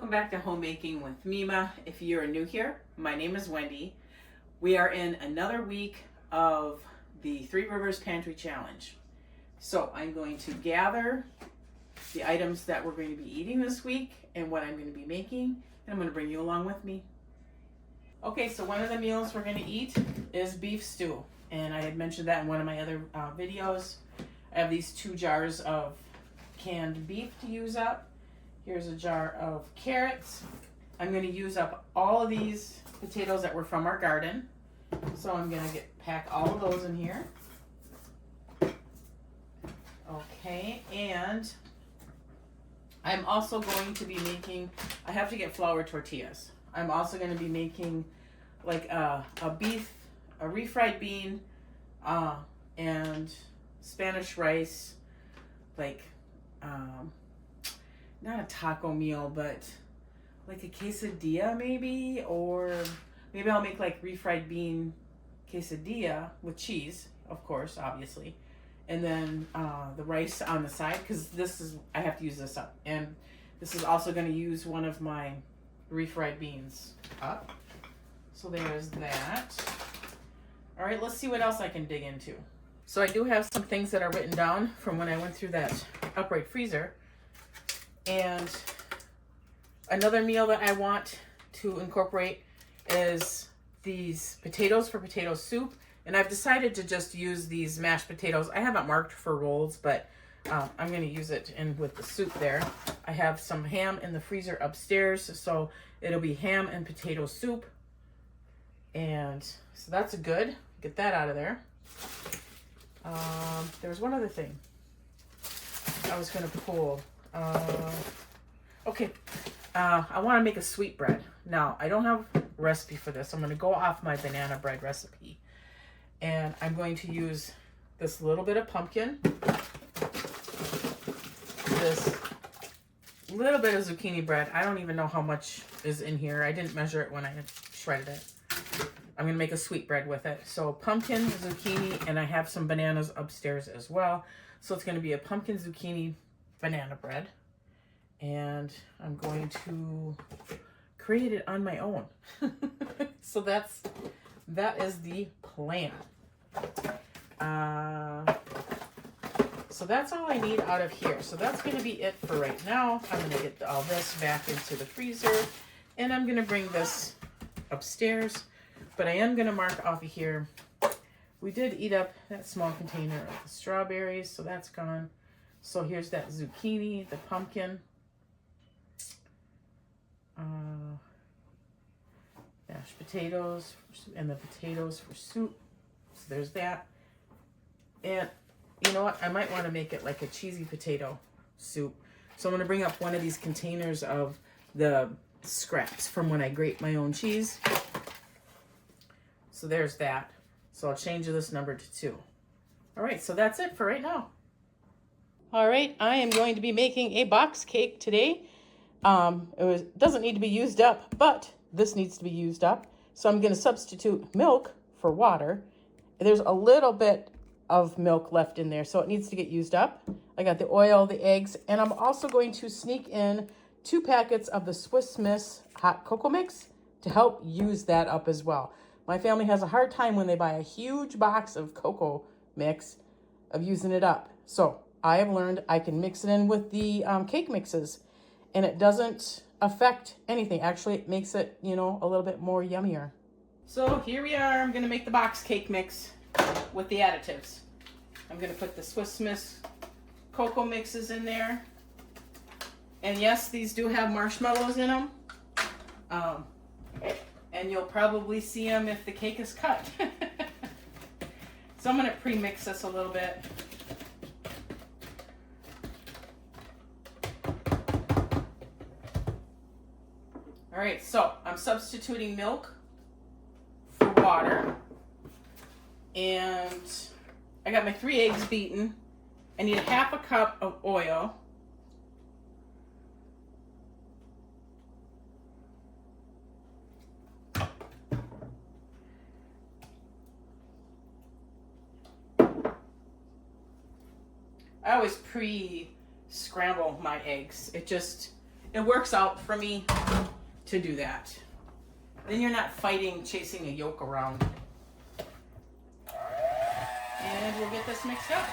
welcome back to Homemaking with Mima. If you're new here, my name is Wendy. We are in another week of the Three Rivers Pantry Challenge. So I'm going to gather the items that we're going to be eating this week and what I'm going to be making, and I'm going to bring you along with me. Okay, so one of the meals we're going to eat is beef stew, and I had mentioned that in one of my other videos. I have these 2 jars of canned beef to use up. Here's a jar of carrots. I'm going to use up all of these potatoes that were from our garden. So I'm going to pack all of those in here. Okay, and I'm also going to be making, I have to get flour tortillas. I'm also going to be making like a refried bean, and Spanish rice, like, not a taco meal, but like a quesadilla maybe, or maybe I'll make like refried bean quesadilla with cheese, of course, obviously, and then the rice on the side, because I have to use this up, and this is also going to use one of my refried beans up. So there's that. All right, let's see what else I can dig into. So I do have some things that are written down from when I went through that upright freezer. And another meal that I want to incorporate is these potatoes for potato soup. And I've decided to just use these mashed potatoes. I haven't marked for rolls, but I'm going to use it with the soup there. I have some ham in the freezer upstairs, so it'll be ham and potato soup. And so that's good. Get that out of there. There was one other thing I was going to pull. Okay, I want to make a sweetbread. Now, I don't have a recipe for this. I'm going to go off my banana bread recipe. And I'm going to use this little bit of pumpkin, this little bit of zucchini bread. I don't even know how much is in here. I didn't measure it when I shredded it. I'm going to make a sweetbread with it. So pumpkin, zucchini, and I have some bananas upstairs as well. So it's going to be a pumpkin zucchini banana bread. And I'm going to create it on my own. So that is the plan. So that's all I need out of here. So that's going to be it for right now. I'm going to get all this back into the freezer, and I'm going to bring this upstairs. But I am going to mark off of here. We did eat up that small container of the strawberries, so that's gone. So here's that zucchini, the pumpkin, mashed potatoes, and the potatoes for soup. So there's that. And you know what? I might want to make it like a cheesy potato soup. So I'm going to bring up one of these containers of the scraps from when I grate my own cheese. So there's that. So I'll change this number to 2. All right, so that's it for right now. All right, I am going to be making a box cake today. It doesn't need to be used up, but this needs to be used up. So I'm going to substitute milk for water. There's a little bit of milk left in there, so it needs to get used up. I got the oil, the eggs, and I'm also going to sneak in 2 packets of the Swiss Miss hot cocoa mix to help use that up as well. My family has a hard time when they buy a huge box of cocoa mix of using it up. So I have learned I can mix it in with the cake mixes, and it doesn't affect anything. Actually, it makes it, a little bit more yummier. So here we are. I'm going to make the box cake mix with the additives. I'm going to put the Swiss Miss cocoa mixes in there. And yes, these do have marshmallows in them. And you'll probably see them if the cake is cut. So I'm going to pre-mix this a little bit. All right, so I'm substituting milk for water. And I got my 3 eggs beaten. I need 1/2 cup of oil. I always pre-scramble my eggs. It it works out for me to do that. Then you're not fighting, chasing a yolk around. And we'll get this mixed up.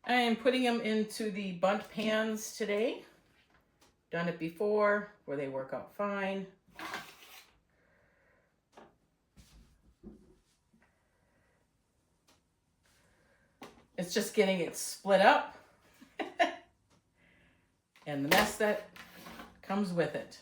I am putting them into the bundt pans today. Done it before, where they work out fine. It's just getting it split up and the mess that comes with it.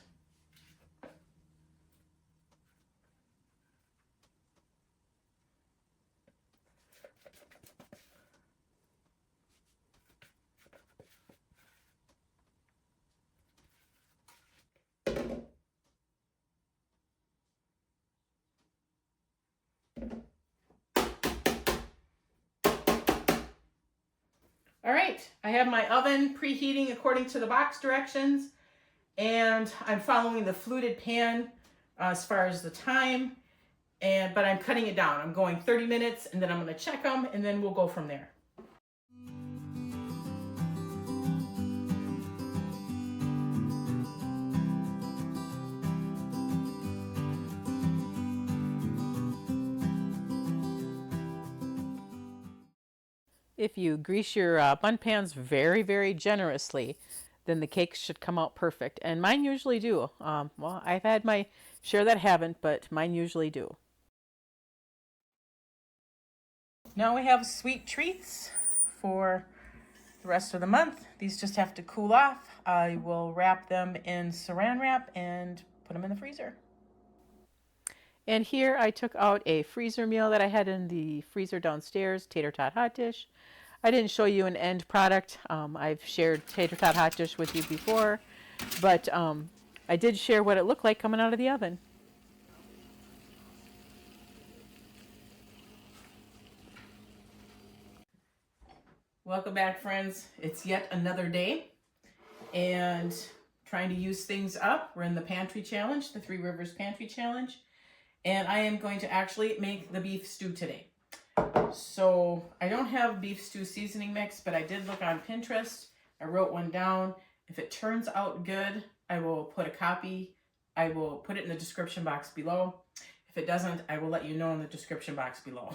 All right, I have my oven preheating according to the box directions, and I'm following the fluted pan as far as the time, but I'm cutting it down. I'm going 30 minutes, and then I'm gonna check them, and then we'll go from there. If you grease your bundt pans very, very generously, then the cakes should come out perfect. And mine usually do. Well, I've had my share that haven't, but mine usually do. Now we have sweet treats for the rest of the month. These just have to cool off. I will wrap them in saran wrap and put them in the freezer. And here I took out a freezer meal that I had in the freezer downstairs, tater tot hot dish. I didn't show you an end product. I've shared tater tot hot dish with you before, but I did share what it looked like coming out of the oven. Welcome back, friends. It's yet another day and trying to use things up. We're in the pantry challenge, the Three Rivers Pantry Challenge, and I am going to actually make the beef stew today. So I don't have beef stew seasoning mix, but I did look on Pinterest. I wrote one down. If it turns out good, I will put a copy. I will put it in the description box below. If it doesn't, I will let you know in the description box below.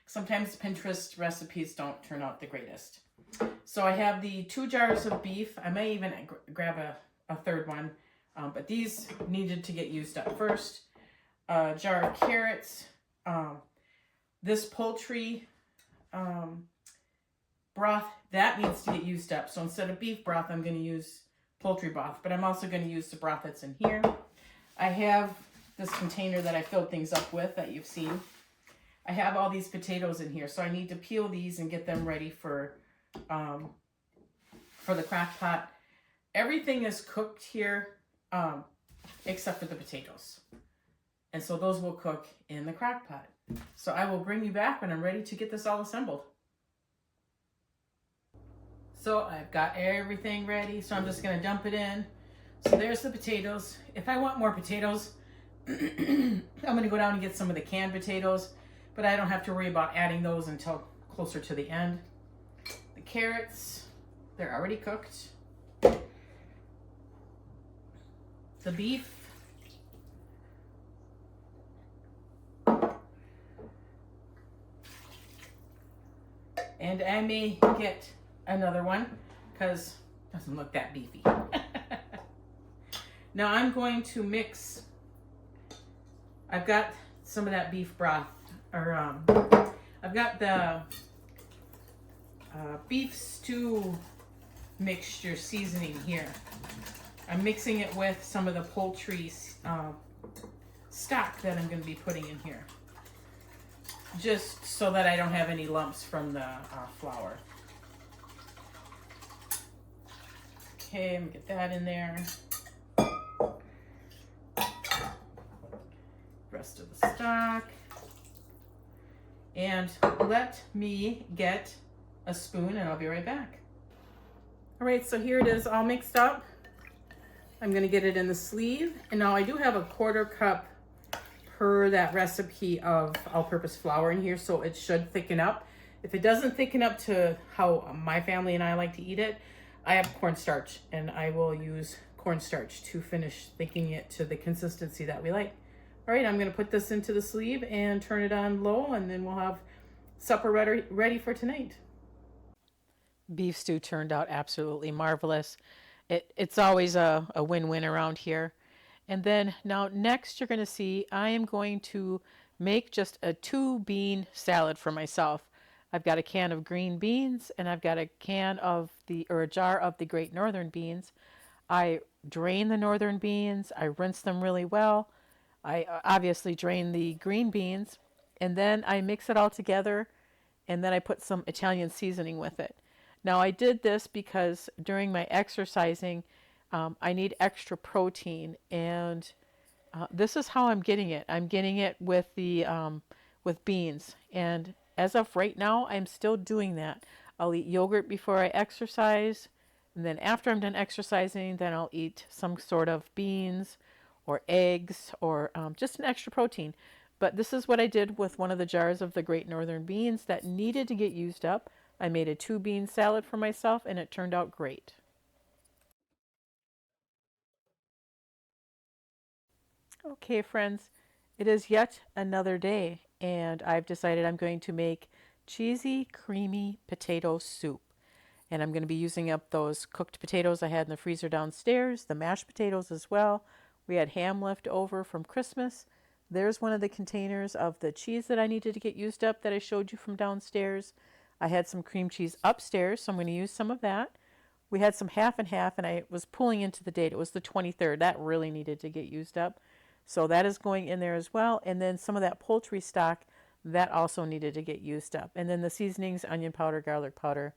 Sometimes Pinterest recipes don't turn out the greatest. So I have the 2 jars of beef. I may even grab a third one, but these needed to get used up first. A jar of carrots. This poultry broth, that needs to get used up. So instead of beef broth, I'm going to use poultry broth, but I'm also going to use the broth that's in here. I have this container that I filled things up with that you've seen. I have all these potatoes in here, so I need to peel these and get them ready for the crock pot. Everything is cooked here except for the potatoes. And so those will cook in the crock pot. So I will bring you back when I'm ready to get this all assembled. So I've got everything ready, so I'm just gonna dump it in. So there's the potatoes. If I want more potatoes, I'm gonna go down and get some of the canned potatoes, but I don't have to worry about adding those until closer to the end. The carrots, they're already cooked. The beef. And I may get another one because it doesn't look that beefy. Now I'm going to mix, I've got some of that beef broth, or I've got the beef stew mixture seasoning here. I'm mixing it with some of the poultry stock that I'm going to be putting in here, just so that I don't have any lumps from the flour. Okay, I'm gonna get that in there. Rest of the stock. And let me get a spoon and I'll be right back. All right, so here it is all mixed up. I'm gonna get it in the sleeve. And now I do have a 1/4 cup per that recipe of all-purpose flour in here, so it should thicken up. If it doesn't thicken up to how my family and I like to eat it, I have cornstarch, and I will use cornstarch to finish thickening it to the consistency that we like. All right, I'm going to put this into the sleeve and turn it on low, and then we'll have supper ready for tonight. Beef stew turned out absolutely marvelous. It's always a win-win around here. And then now next you're going to see I am going to make just a 2 bean salad for myself. I've got a can of green beans and I've got a can of a jar of the Great Northern beans. I drain the northern beans, I rinse them really well. I obviously drain the green beans and then I mix it all together and then I put some Italian seasoning with it. Now I did this because during my exercising, I need extra protein, and this is how I'm getting it. I'm getting it with beans, and as of right now, I'm still doing that. I'll eat yogurt before I exercise, and then after I'm done exercising, then I'll eat some sort of beans or eggs or just an extra protein. But this is what I did with one of the jars of the Great Northern beans that needed to get used up. I made a 2 bean salad for myself, and it turned out great. Okay, friends, it is yet another day, and I've decided I'm going to make cheesy, creamy potato soup. And I'm going to be using up those cooked potatoes I had in the freezer downstairs, the mashed potatoes as well. We had ham left over from Christmas. There's one of the containers of the cheese that I needed to get used up that I showed you from downstairs. I had some cream cheese upstairs, so I'm going to use some of that. We had some half and half, and I was pulling into the date. It was the 23rd. That really needed to get used up. So that is going in there as well. And then some of that poultry stock, that also needed to get used up. And then the seasonings, onion powder, garlic powder.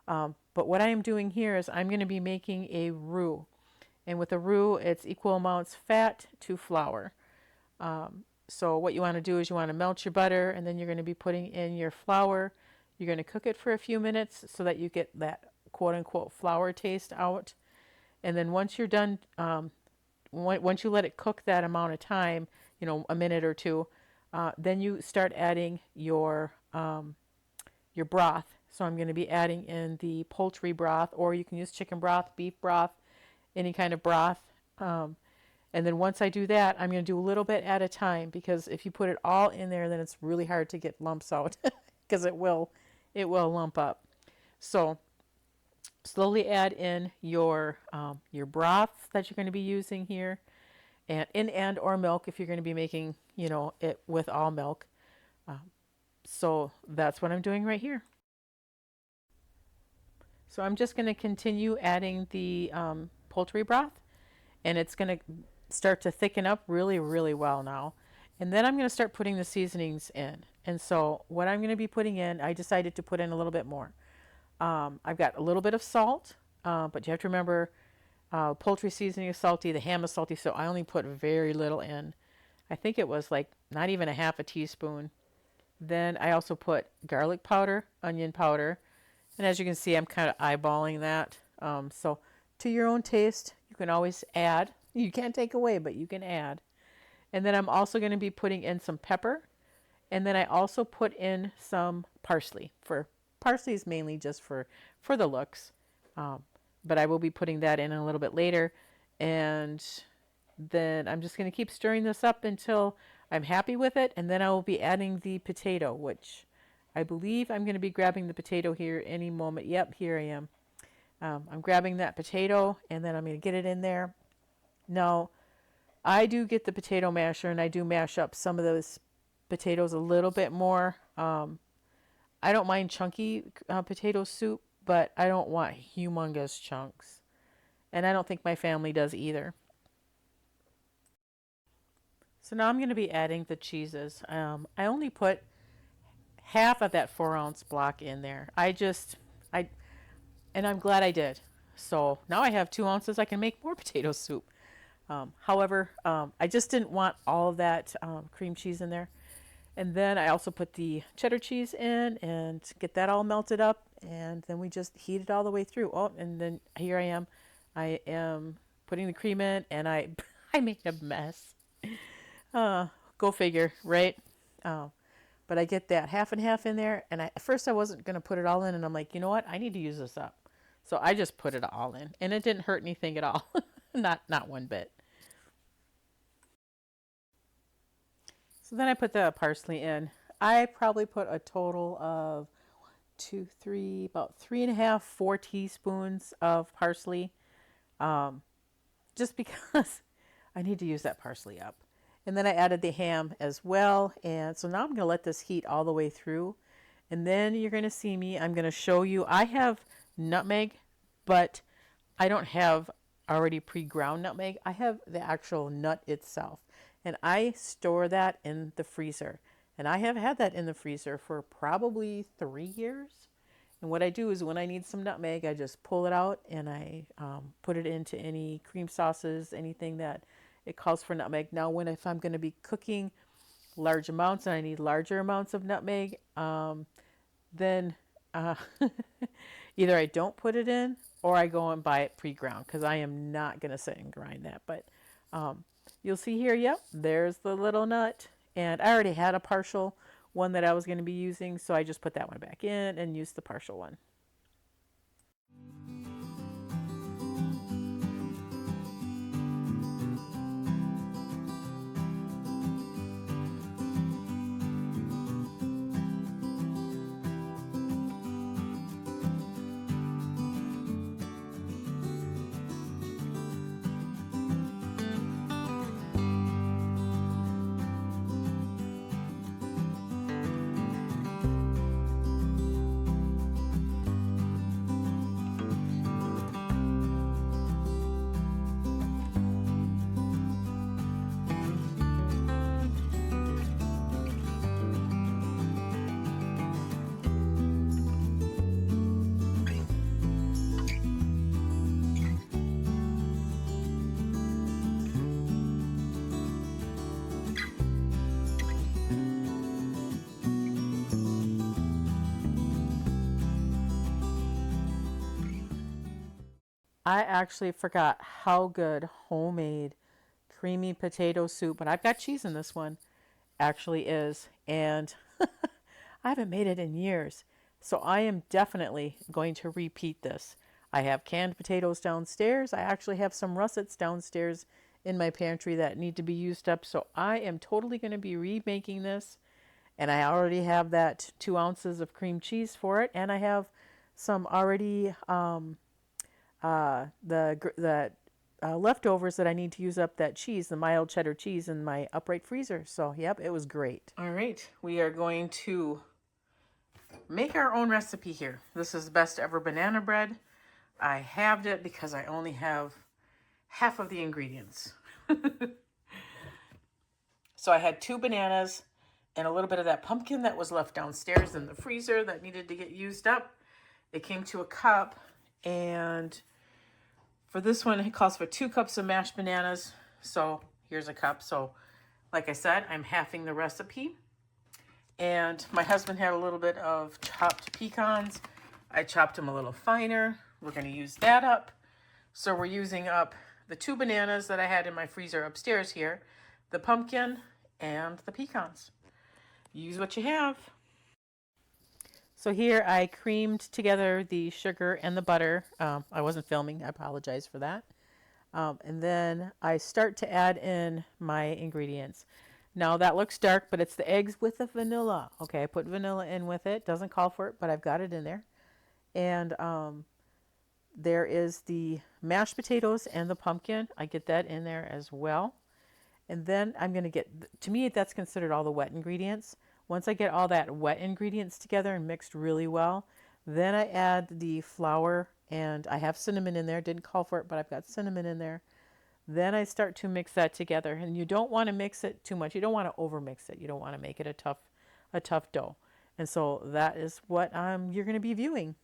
But what I am doing here is I'm going to be making a roux. And with a roux, it's equal amounts fat to flour. So what you want to do is you want to melt your butter, and then you're going to be putting in your flour. You're going to cook it for a few minutes so that you get that quote unquote flour taste out. And then once you're done, once you let it cook that amount of time, a minute or two, then you start adding your broth. So I'm going to be adding in the poultry broth, or you can use chicken broth, beef broth, any kind of broth. And then once I do that, I'm going to do a little bit at a time, because if you put it all in there, then it's really hard to get lumps out because it will lump up. So slowly add in your broth that you're going to be using here, and or milk if you're going to be making it with all milk. So that's what I'm doing right here. So I'm just going to continue adding the poultry broth, and it's going to start to thicken up really, really well now. And then I'm going to start putting the seasonings in. And so what I'm going to be putting in, I decided to put in a little bit more. I've got a little bit of salt, but you have to remember poultry seasoning is salty, the ham is salty, so I only put very little in. I think it was like not even a half a teaspoon. Then I also put garlic powder, onion powder, and as you can see, I'm kind of eyeballing that. So to your own taste, you can always add. You can't take away, but you can add. And then I'm also going to be putting in some pepper. And then I also put in some parsley. Parsley is mainly just for the looks. But I will be putting that in a little bit later. And then I'm just going to keep stirring this up until I'm happy with it. And then I will be adding the potato, which I believe I'm going to be grabbing the potato here any moment. Yep, here I am. I'm grabbing that potato, and then I'm going to get it in there. Now, I do get the potato masher, and I do mash up some of those potatoes a little bit more. I don't mind chunky potato soup, but I don't want humongous chunks. And I don't think my family does either. So now I'm going to be adding the cheeses. I only put half of that 4-ounce block in there. And I'm glad I did. So now I have 2 ounces. I can make more potato soup. However, I just didn't want all of that cream cheese in there. And then I also put the cheddar cheese in and get that all melted up. And then we just heat it all the way through. Oh, and then here I am. I am putting the cream in, and I I made a mess. Go figure, right? but I get that half and half in there. And at first I wasn't going to put it all in, and I'm like, you know what? I need to use this up. So I just put it all in, and it didn't hurt anything at all. Not one bit. So then I put the parsley in. I probably put a total of two, three, about 3.5, 4 teaspoons of parsley, um, just because I need to use that parsley up. And then I added the ham as well. And so now I'm going to let this heat all the way through. And then you're going to see me. I'm going to show you. I have nutmeg, but I don't have already pre-ground nutmeg. I have the actual nut itself. And I store that in the freezer. And I have had that in the freezer for probably 3 years. And what I do is when I need some nutmeg, I just pull it out and I put it into any cream sauces, anything that it calls for nutmeg. Now, if I'm going to be cooking large amounts and I need larger amounts of nutmeg, then either I don't put it in or I go and buy it pre-ground, because I am not going to sit and grind that. But you'll see here, yep, there's the little nut. And I already had a partial one that I was going to be using, so I just put that one back in and used the partial one. I actually forgot how good homemade creamy potato soup, but I've got cheese in this one, actually is. And I haven't made it in years. So I am definitely going to repeat this. I have canned potatoes downstairs. I actually have some russets downstairs in my pantry that need to be used up. So I am totally going to be remaking this. And I already have that 2 ounces of cream cheese for it. And I have some already the leftovers that I need to use up that cheese, the mild cheddar cheese, in my upright freezer. So, yep, it was great. All right, we are going to make our own recipe here. This is the best ever banana bread. I halved it because I only have half of the ingredients. So I had 2 bananas and a little bit of that pumpkin that was left downstairs in the freezer that needed to get used up. It came to a cup, and for this one, it calls for 2 cups of mashed bananas. So here's a cup. So like I said, I'm halving the recipe. And my husband had a little bit of chopped pecans. I chopped them a little finer. We're going to use that up. So we're using up the 2 bananas that I had in my freezer upstairs here, the pumpkin, and the pecans. Use what you have. So here I creamed together the sugar and the butter. I wasn't filming. I apologize for that. And then I start to add in my ingredients. Now that looks dark, but it's the eggs with the vanilla. Okay, I put vanilla in with it. Doesn't call for it, but I've got it in there. And there is the mashed potatoes and the pumpkin. I get that in there as well. And then I'm going to get, to me, that's considered all the wet ingredients. Once I get all that wet ingredients together and mixed really well, then I add the flour, and I have cinnamon in there. Didn't call for it, but I've got cinnamon in there. Then I start to mix that together, and you don't want to mix it too much. You don't want to overmix it. You don't want to make it a tough dough. And so that is what you're going to be viewing.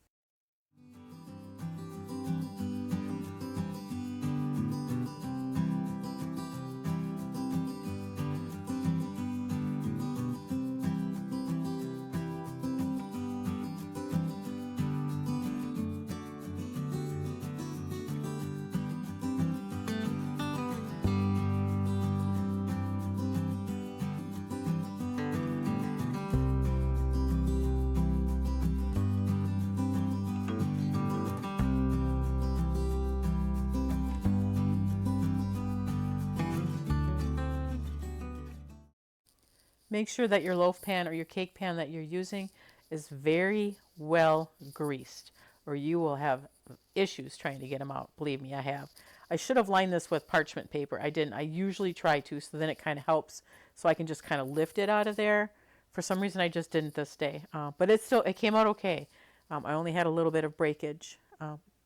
Make sure that your loaf pan or your cake pan that you're using is very well greased, or you will have issues trying to get them out. Believe me, I have. I should have lined this with parchment paper. I didn't. I usually try to, so then it kind of helps, so I can just kind of lift it out of there. For some reason, I just didn't this day, but it came out okay. I only had a little bit of breakage,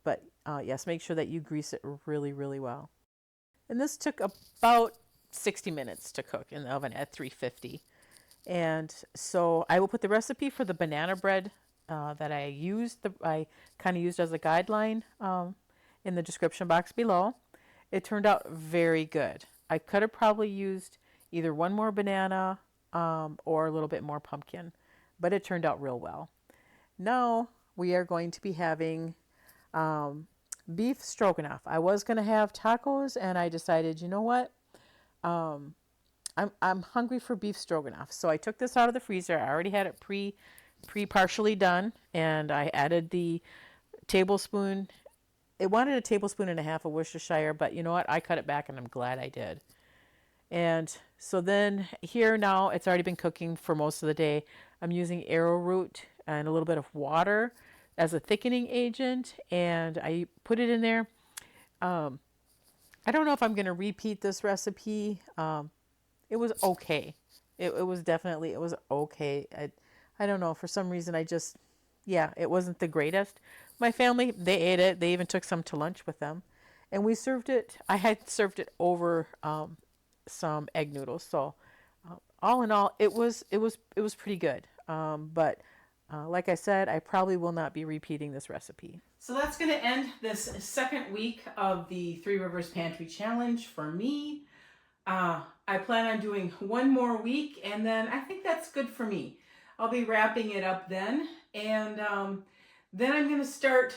but yes, make sure that you grease it really, really well. And this took about 60 minutes to cook in the oven at 350. And so I will put the recipe for the banana bread that I kind of used as a guideline in the description box below. It turned out very good. I could have probably used either one more banana or a little bit more pumpkin, but it turned out real well. Now we are going to be having um, beef stroganoff. I was going to have tacos, and I decided, you know what? Um, I'm hungry for beef stroganoff. So I took this out of the freezer. I already had it partially done, and I added the tablespoon. It wanted a tablespoon and a half of Worcestershire, but you know what? I cut it back, and I'm glad I did. And so then here now, it's already been cooking for most of the day. I'm using arrowroot and a little bit of water as a thickening agent, and I put it in there. Um, I don't know if I'm going to repeat this recipe. It was okay. It was okay. I don't know. For some reason, yeah, it wasn't the greatest. My family, they ate it. They even took some to lunch with them. And we served it, I had served it over some egg noodles. So all in all, it was pretty good. But like I said, I probably will not be repeating this recipe. So that's going to end this second week of the Three Rivers Pantry Challenge for me. I plan on doing one more week, and then I think that's good for me. I'll be wrapping it up then, and then I'm going to start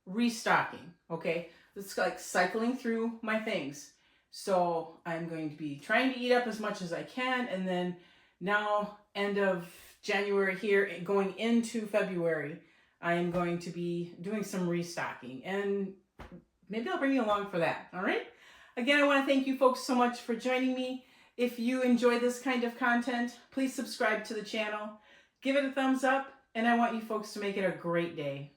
restocking. Okay, it's like cycling through my things. So I'm going to be trying to eat up as much as I can, and then now end of January here, going into February, I am going to be doing some restocking, and maybe I'll bring you along for that. All right. Again, I want to thank you folks so much for joining me. If you enjoy this kind of content, please subscribe to the channel, give it a thumbs up, and I want you folks to make it a great day.